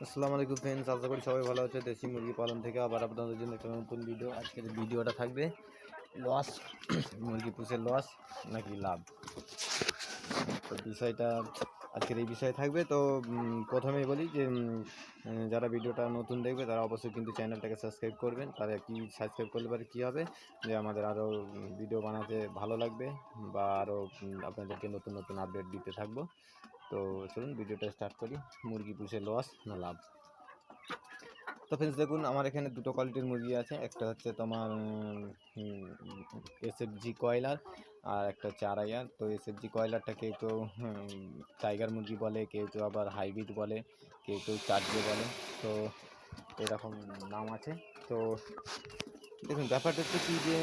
আসসালামু আলাইকুম ফ্রেন্ডস, আশা করি সবাই ভালো আছে। দেশি মুরগি পালন থেকে আবার আপনাদের জন্য একটা নতুন ভিডিও। আজকের ভিডিওটা থাকবে লস মুরগি পুষে লস নাকি লাভ, তো বিষয়টা আজকের এই বিষয়ে থাকবে। তো প্রথমেই বলি যে যারা ভিডিওটা নতুন দেখবে তারা অবশ্যই কিন্তু চ্যানেলটাকে সাবস্ক্রাইব করবেন। তারা কি সাবস্ক্রাইব করলে পারে কী হবে যে আমাদের আরও ভিডিও বানাতে ভালো লাগবে বা আরও আপনাদেরকে নতুন নতুন আপডেট দিতে থাকবো। তো চলুন ভিডিওটা স্টার্ট করি। মুরগি পুষে লস না লাভ। তো ফ্রেন্ডস দেখুন, আমার এখানে দুটো কোয়ালিটির মুরগি আছে। একটা হচ্ছে তোমার এসএফজি কয়লার, আর একটা হচ্ছে আড়াইয়ার। তো এসএফজি কয়লারটা কেউ কেউ টাইগার মুরগি বলে, কেউ কেউ আবার হাইব্রিড বলে, কেউ কেউ চার্জে বলে। তো এরকম নাম আছে। তো দেখুন, ব্যাপারটা হচ্ছে কি যে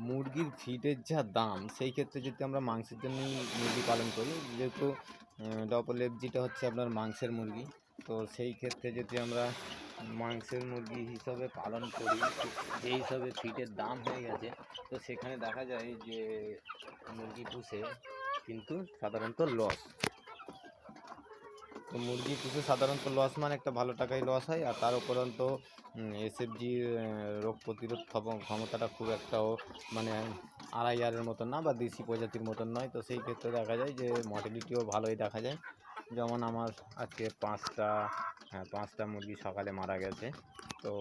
মুরগির ফিডের যা দাম, সেই ক্ষেত্রে যদি আমরা মাংসের জন্য মুরগি পালন করি, যেহেতু ডবল এফজিটা হচ্ছে আপনার মাংসের মুরগি, তো সেই ক্ষেত্রে যদি আমরা মাংসের মুরগি হিসাবে পালন করি, যে হিসাবে ফিডের দাম হয়ে গেছে, তো সেখানে দেখা যায় যে মুরগি পুষে কিন্তু সাধারণত লস। তো মুরগি পুষে সাধারণত লস মানে একটা ভালো টাকায় লস হয়। আর তার উপরন্ত এসএফজির রোগ প্রতিরোধ ক্ষমতাটা খুব একটাও মানে আড়াইয়ারের মতন না বা দেশি প্রজাতির মতন নয়। তো সেই ক্ষেত্রে দেখা যায় যে মর্টালিটিও ভালোই দেখা যায়। যেমন আমার আজকে পাঁচটা মুরগি সকালে মারা গেছে। তো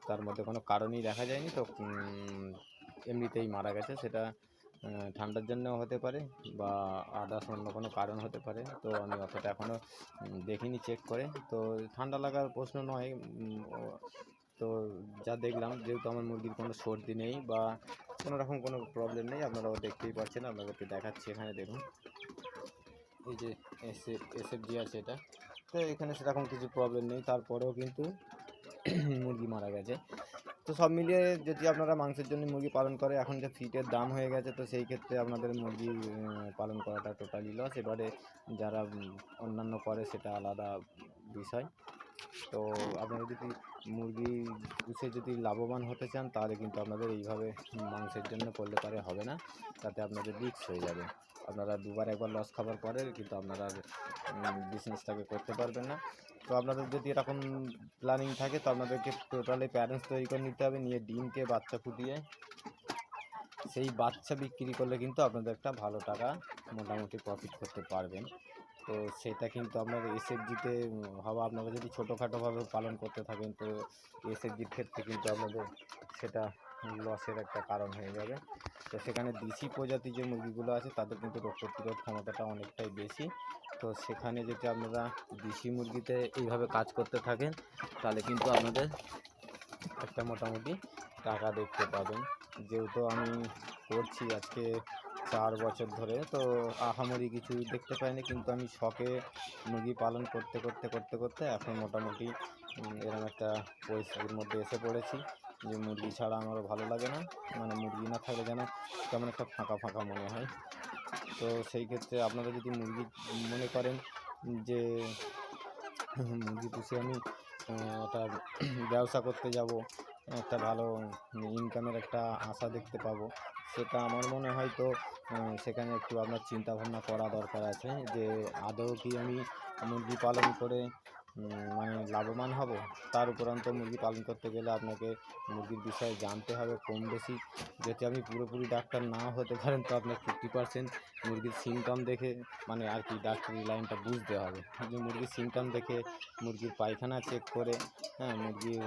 তার মধ্যে কোনো কারণই দেখা যায়নি। তো এমনিতেই মারা গেছে। সেটা ঠান্ডার জন্যও হতে পারে বা আদার্স অন্য কোনো কারণ হতে পারে। তো আমি অতটা এখনও দেখিনি চেক করে। তো ঠান্ডা লাগার প্রশ্ন নয়। তো যা দেখলাম, যেহেতু আমার মুরগির কোনো সর্দি নেই বা কোনো রকম কোনো প্রবলেম নেই, আপনারাও দেখতেই পাচ্ছেন, আপনাদেরকে দেখাচ্ছি। এখানে দেখুন, এই যে এসএফজি আছে এটা। তো এখানে সেরকম কিছু প্রবলেম নেই, তারপরেও কিন্তু মুরগি মারা গেছে। তো সব মিলিয়ে যদি আপনারা মাংসের জন্য মুরগি পালন করে, এখন যে ফিটের দাম হয়ে গেছে, তো সেই ক্ষেত্রে আপনাদের মুরগি পালন করাটা টোটালি লস। এবারে যারা অন্যান্য করে সেটা আলাদা বিষয়। তো আপনারা যদি মুরগি পুষে যদি লাভবান হতে চান, তাহলে কিন্তু আপনাদের এইভাবে মাংসের জন্য করলে পারে হবে না, তাতে আপনাদের রিস্ক হয়ে যাবে। আপনারা দুবার একবার লস খাবার পরে কিন্তু আপনারা বিজনেসটাকে করতে পারবেন না। তো আপনাদের যদি এরকম প্ল্যানিং থাকে, তো আপনাদেরকে টোটালি প্যারেন্টস তৈরি করে নিতে হবে, নিয়ে ডিমকে বাচ্চা ফুটিয়ে সেই বাচ্চা বিক্রি করলে কিন্তু আপনাদের একটা ভালো টাকা মোটামুটি প্রফিট করতে পারবেন। তো সেটা কিন্তু আপনার এসএফজিতে হওয়া, আপনারা যদি ছোটোখাটোভাবে পালন করতে থাকেন, তো এসএফজির ক্ষেত্রে কিন্তু আপনাদের সেটা লসের একটা কারণ হয়ে যাবে। তো সেখানে দেশি প্রজাতি যে মুরগিগুলো আছে, তাদের কিন্তু রোগ প্রতিরোধ ক্ষমতাটা অনেকটাই বেশি। তো সেখানে যদি আপনারা দেশি মুরগিতে এইভাবে কাজ করতে থাকেন, তাহলে কিন্তু আপনাদের একটা মোটামুটি টাকা দেখতে পাবেন। যেহেতু আমি করছি আজকে 4 বছর ধরে, তো আহামরি কিছু দেখতে পাইনি, কিন্তু আমি শখে মুরগি পালন করতে করতে করতে করতে এখন মোটামুটি এরকম একটা পরিস্থিতির মধ্যে এসে পড়েছি যে মুরগি ছাড়া আমারও ভালো লাগে না। মানে মুরগি না থাকলে যেন কেমন একটা ফাঁকা ফাঁকা মনে হয়। তো সেই ক্ষেত্রে আপনারা যদি মুরগি মনে করেন যে মুরগি পুষে আমি একটা ব্যবসা করতে যাব, একটা ভালো ইনকামের একটা আশা দেখতে পাবো, সেটা আমার মনে হয়। তো সেখানে একটু আপনার চিন্তা ভাবনা করা দরকার আছে যে আদৌ কি আমি মুরগি পালন করে মানে লাভবান হব। তার উপরন্ত মুরগি পালন করতে গেলে আপনাকে মুরগির বিষয়ে জানতে হবে কম বেশি। যদি আপনি পুরোপুরি ডাক্তার না হতে পারেন, তো আপনার 50% মুরগির সিমটম দেখে, মানে আর কি ডাক্তারি লাইনটা বুঝতে হবে। যে মুরগির সিমটম দেখে, মুরগির পায়খানা চেক করে, হ্যাঁ, মুরগির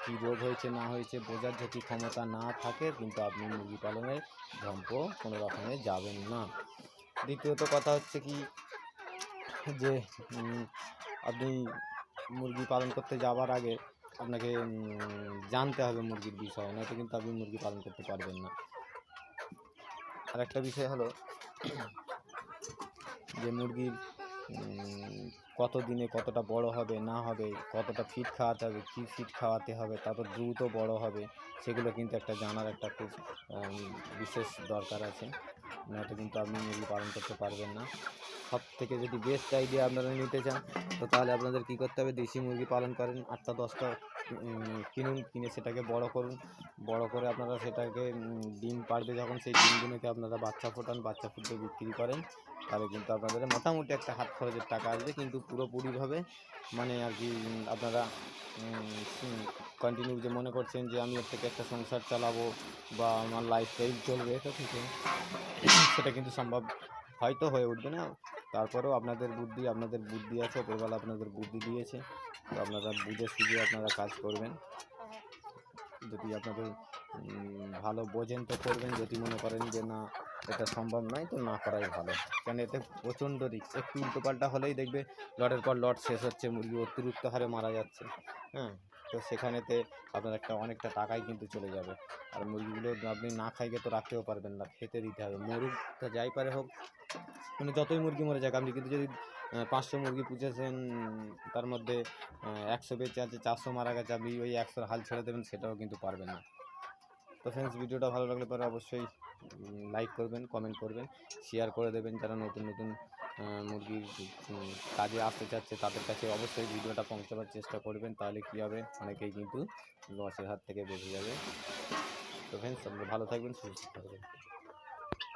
কী রোগ হয়েছে না হয়েছে বোঝার যদি ক্ষমতা না থাকে, কিন্তু আপনি মুরগি পালনের ঝম্প কোনো রকমে যাবেন না। দ্বিতীয়ত কথা হচ্ছে কি যে আপনি মুরগি পালন করতে যাওয়ার আগে আপনাকে জানতে হবে মুরগির বিষয়ে, নয়তো কিন্তু আপনি মুরগি পালন করতে পারবেন না। আর একটা বিষয় হলো যে মুরগির কত দিনে কতটা বড় হবে না হবে, কতটা ফিড খাওয়াতে হবে, কী ফিড খাওয়াতে হবে, তারপর দ্রুত বড় হবে, সেগুলো কিন্তু একটা জানার একটা খুব বিশেষ দরকার আছে। নয়তো কিন্তু আপনি মুরগি পালন করতে পারবেন না। সব থেকে যদি বেস্ট আইডিয়া আপনারা নিতে চান, তো তাহলে আপনাদের কী করতে হবে, দেশি মুরগি পালন করেন 8টা 10টা কিনুন, কিনে সেটাকে বড় করুন, বড় করে আপনারা সেটাকে ডিম পাড়বে যখন সেই ডিমগুলোকে আপনারা বাচ্চা ফোটান, বাচ্চা ফুটিয়ে বিক্রি করেন, তাহলে কিন্তু আপনাদের মোটামুটি একটা হাত খরচের টাকা আসবে। কিন্তু পুরোপুরিভাবে মানে আর কি আপনারা কন্টিনিউ যে মনে করছেন যে আমি এর থেকে একটা সংসার চালাবো বা আমার লাইফস্টাইল চলবে, এটা থেকে সেটা কিন্তু সম্ভব হয়তো হয়ে উঠবে না। তারপরেও আপনাদের বুদ্ধি আছে, ওপরবেলা আপনাদের বুদ্ধি দিয়েছে, তো আপনারা বুঝে সুঝে আপনারা কাজ করবেন। যদি আপনাদের ভালো বোঝেন তো করবেন, যদি মনে করেন যে না এটা সম্ভব নয় তো না করাই ভালো, কারণ এতে প্রচণ্ড রিস্ক। একটু উল্টোপাল্টা হলেই দেখবে লটের পর লট শেষ হচ্ছে, মুরগি অতিরিক্ত হারে মারা যাচ্ছে। হ্যাঁ, তো সেখানেতে আপনার অনেকটা টাকাই কিন্তু চলে যাবে। আর মুরগিগুলো আপনি না খাইয়ে তো রাখতেও পারবেন না, খেতে দিতে হবে। মরুক তা যাই পারে হোক, মানে যতই মুরগি মরে যাক, আপনি কিন্তু যদি 500 মুরগি পুষেছেন, তার মধ্যে 100 বেঁচে আছে, 400 মারা গেছে, আপনি ওই 100 হাল ছেড়ে দেবেন সেটাও কিন্তু পারবেন না। তো ফ্রেন্ডস, ভিডিওটা ভালো লাগলে পরে অবশ্যই লাইক করবেন, কমেন্ট করবেন, শেয়ার করে দেবেন। যারা নতুন নতুন মুরগির কাজে আসতে চাচ্ছে তাদের কাছে অবশ্যই ভিডিওটা পৌঁছাবার চেষ্টা করবেন, তাহলে কী হবে, অনেকেই কিন্তু লসের হাত থেকে বেঁচে যাবে। তো ফ্রেন্ডস, আপনারা ভালো থাকবেন, সুস্থ থাকবেন।